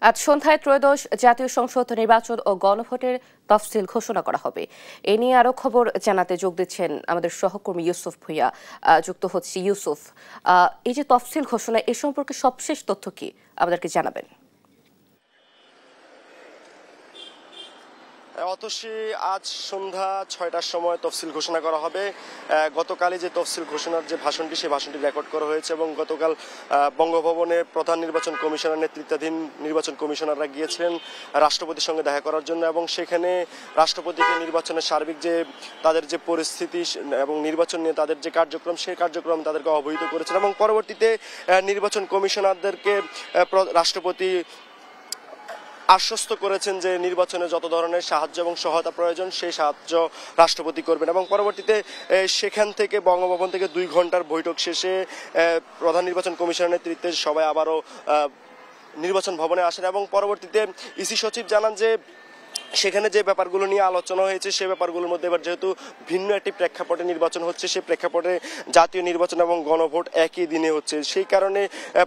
আজ সন্ধ্যায় ত্রয়োদশ জাতীয় সংসদ নির্বাচন ও গণভোটের তফসিল ঘোষণা করা হবে। এ নিয়ে আরো খবর জানাতে যোগ দিচ্ছেন আমাদের সহকর্মী ইউসুফ ভুইয়া। যুক্ত হচ্ছে ইউসুফ, এই যে তফসিল ঘোষণা, এ সম্পর্কে সবশেষ তথ্য কি আমাদেরকে জানাবেন? অতসী, আজ সন্ধ্যা ৬টার সময় তফসিল ঘোষণা করা হবে। গতকালই যে তফসিল ঘোষণার যে ভাষণটি, সেই ভাষণটি রেকর্ড করা হয়েছে এবং গতকাল বঙ্গভবনে প্রধান নির্বাচন কমিশনার নেতৃত্বাধীন নির্বাচন কমিশনাররা গিয়েছিলেন রাষ্ট্রপতির সঙ্গে দেখা করার জন্য এবং সেখানে রাষ্ট্রপতিকে নির্বাচনের সার্বিক যে তাদের যে পরিস্থিতি এবং নির্বাচন নিয়ে তাদের যে কার্যক্রম, সেই কার্যক্রম তাদেরকে অবহিত করেছেন এবং পরবর্তীতে নির্বাচন কমিশনারদেরকে রাষ্ট্রপতি আশ্বস্ত করেছেন যে নির্বাচনে যত ধরনের সাহায্য এবং সহায়তা প্রয়োজন সেই সাহায্য রাষ্ট্রপতি করবেন এবং পরবর্তীতে সেখান থেকে বঙ্গভবন থেকে 2 ঘন্টার বৈঠক শেষে প্রধান নির্বাচন কমিশনের নেতৃত্বে সবাই আবারও নির্বাচন ভবনে আসেন এবং পরবর্তীতে ইসি সচিব জানান যে সেখানে যে ব্যাপারগুলো নিয়ে আলোচনা হয়েছে সেই ব্যাপারগুলোর মধ্যে এবার যেহেতু ভিন্ন একটি প্রেক্ষাপটে নির্বাচন হচ্ছে, সেই প্রেক্ষাপটে জাতীয় নির্বাচন এবং গণভোট একই দিনে হচ্ছে, সেই কারণে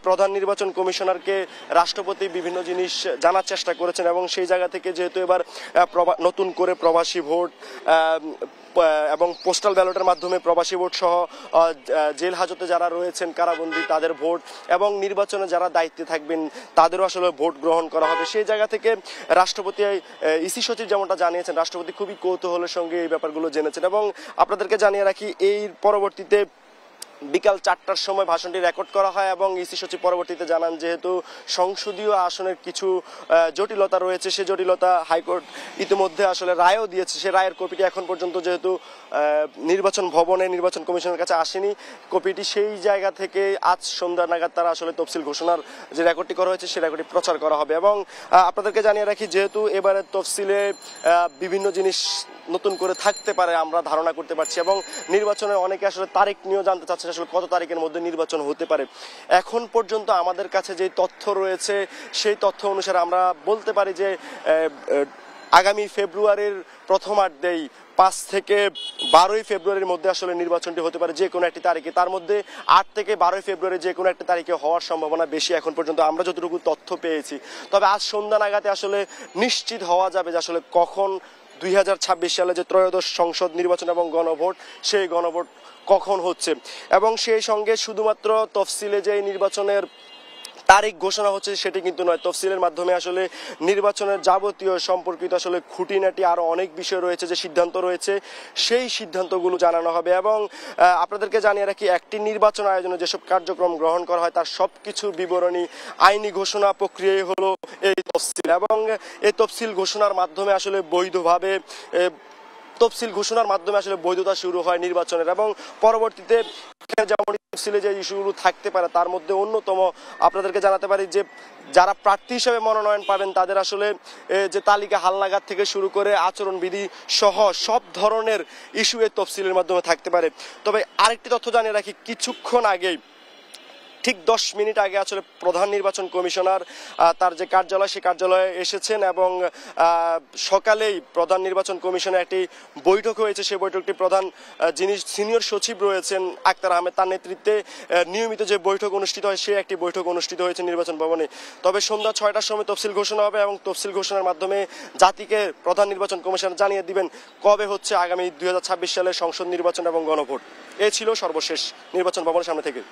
প্রধান নির্বাচন কমিশনারকে রাষ্ট্রপতি বিভিন্ন জিনিস জানার চেষ্টা করেছেন এবং সেই জায়গা থেকে যেহেতু এবার নতুন করে প্রবাসী ভোট এবং পোস্টাল ব্যালটের মাধ্যমে প্রবাসী ভোট সহ জেল হাজতে যারা রয়েছেন কারাবন্দী তাদের ভোট এবং নির্বাচনে যারা দায়িত্বে থাকবেন তাদেরও আসলে ভোট গ্রহণ করা হবে, সেই জায়গা থেকে রাষ্ট্রপতি ইসি সচিব যেমনটা জানিয়েছেন, রাষ্ট্রপতি খুবই কৌতূহলের সঙ্গে এই ব্যাপারগুলো জেনেছেন এবং আপনাদেরকে জানিয়ে রাখি এই পরবর্তীতে বিকাল 4টার সময় ভাষণটি রেকর্ড করা হয় এবং ইসি সচিব পরবর্তীতে জানান যেহেতু সংসদীয় আসনের কিছু জটিলতা রয়েছে, সেই জটিলতা হাইকোর্ট ইতিমধ্যে আসলে রায়ও দিয়েছে, সেই রায়ের কপিটি এখন পর্যন্ত যেহেতু নির্বাচন ভবনে নির্বাচন কমিশনের কাছে আসেনি, কপিটি সেই জায়গা থেকে আজ সন্ধ্যা নাগাদ তারা আসলে তফসিল ঘোষণার যে রেকর্ডটি করা হয়েছে সেই রেকর্ডটি প্রচার করা হবে এবং আপনাদেরকে জানিয়ে রাখি যেহেতু এবারের তফসিলে বিভিন্ন জিনিস নতুন করে থাকতে পারে আমরা ধারণা করতে পারছি এবং নির্বাচনে অনেকে আসলে তারিখ নিয়েও জানতে চাচ্ছে আসলে কত তারিখের মধ্যে নির্বাচন হতে পারে। এখন পর্যন্ত আমাদের কাছে যে তথ্য রয়েছে সেই তথ্য অনুসারে আমরা বলতে পারি যে আগামী ফেব্রুয়ারির প্রথমার্ধেই 5 থেকে 12 ফেব্রুয়ারির মধ্যে আসলে নির্বাচনটি হতে পারে যে কোনো একটি তারিখে, তার মধ্যে 8 থেকে 12 ফেব্রুয়ারি যে কোনো একটি তারিখে হওয়ার সম্ভাবনা বেশি এখন পর্যন্ত আমরা যতটুকু তথ্য পেয়েছি। তবে আজ সন্ধ্যা নাগাদে আসলে নিশ্চিত হওয়া যাবে যে আসলে কখন 2026 সালে যে ত্রয়োদশ সংসদ নির্বাচন এবং গণভোট, সেই গণভোট কখন হচ্ছে এবং সেই সঙ্গে শুধুমাত্র তফসিলে যে নির্বাচনের তারিখ ঘোষণা হচ্ছে সেটি কিন্তু নয়, তফসিলের মাধ্যমে আসলে নির্বাচনের যাবতীয় সম্পর্কিত আসলে খুঁটিনাটি আরো অনেক বিষয় রয়েছে, যে সিদ্ধান্ত রয়েছে সেই সিদ্ধান্তগুলো জানানো হবে এবং আপনাদেরকে জানিয়ে রাখি একটি নির্বাচন আয়োজনে যেসব কার্যক্রম গ্রহণ করা হয় তার সবকিছু বিবরণী আইনি ঘোষণা প্রক্রিয়ায় হলো এই তফসিল এবং এই তফসিল ঘোষণার মাধ্যমে আসলে বৈধভাবে তফসিল ঘোষণার মাধ্যমে আসলে বৈধতা শুরু হয় নির্বাচনের এবং পরবর্তীতে যেমন তফসিলে যে ইস্যুগুলো থাকতে পারে তার মধ্যে অন্যতম আপনাদেরকে জানাতে পারি যে যারা প্রার্থী হিসেবে মনোনয়ন পাবেন তাদের আসলে যে তালিকা হালনাগাদ থেকে শুরু করে আচরণবিধি সহ সব ধরনের ইস্যু এই তফসিলের মাধ্যমে থাকতে পারে। তবে আরেকটি তথ্য জানিয়ে রাখি, কিছুক্ষণ আগেই ঠিক 10 মিনিট আগে আসলে প্রধান নির্বাচন কমিশনার তার যে কার্যালয় সেই কার্যালয়ে এসেছেন এবং সকালেই প্রধান নির্বাচন কমিশনের একটি বৈঠক হয়েছে, সেই বৈঠকটি প্রধান যিনি সিনিয়র সচিব রয়েছেন আক্তার আহমেদ তার নেতৃত্বে নিয়মিত যে বৈঠক অনুষ্ঠিত হয় সেই একটি বৈঠক অনুষ্ঠিত হয়েছে নির্বাচন ভবনে। তবে সন্ধ্যা 6টার সময় তফসিল ঘোষণা হবে এবং তফসিল ঘোষণার মাধ্যমে জাতিকে প্রধান নির্বাচন কমিশনার জানিয়ে দিবেন কবে হচ্ছে আগামী 2026 সালের সংসদ নির্বাচন এবং গণভোট। এ ছিল সর্বশেষ নির্বাচন ভবনের সামনে থেকে।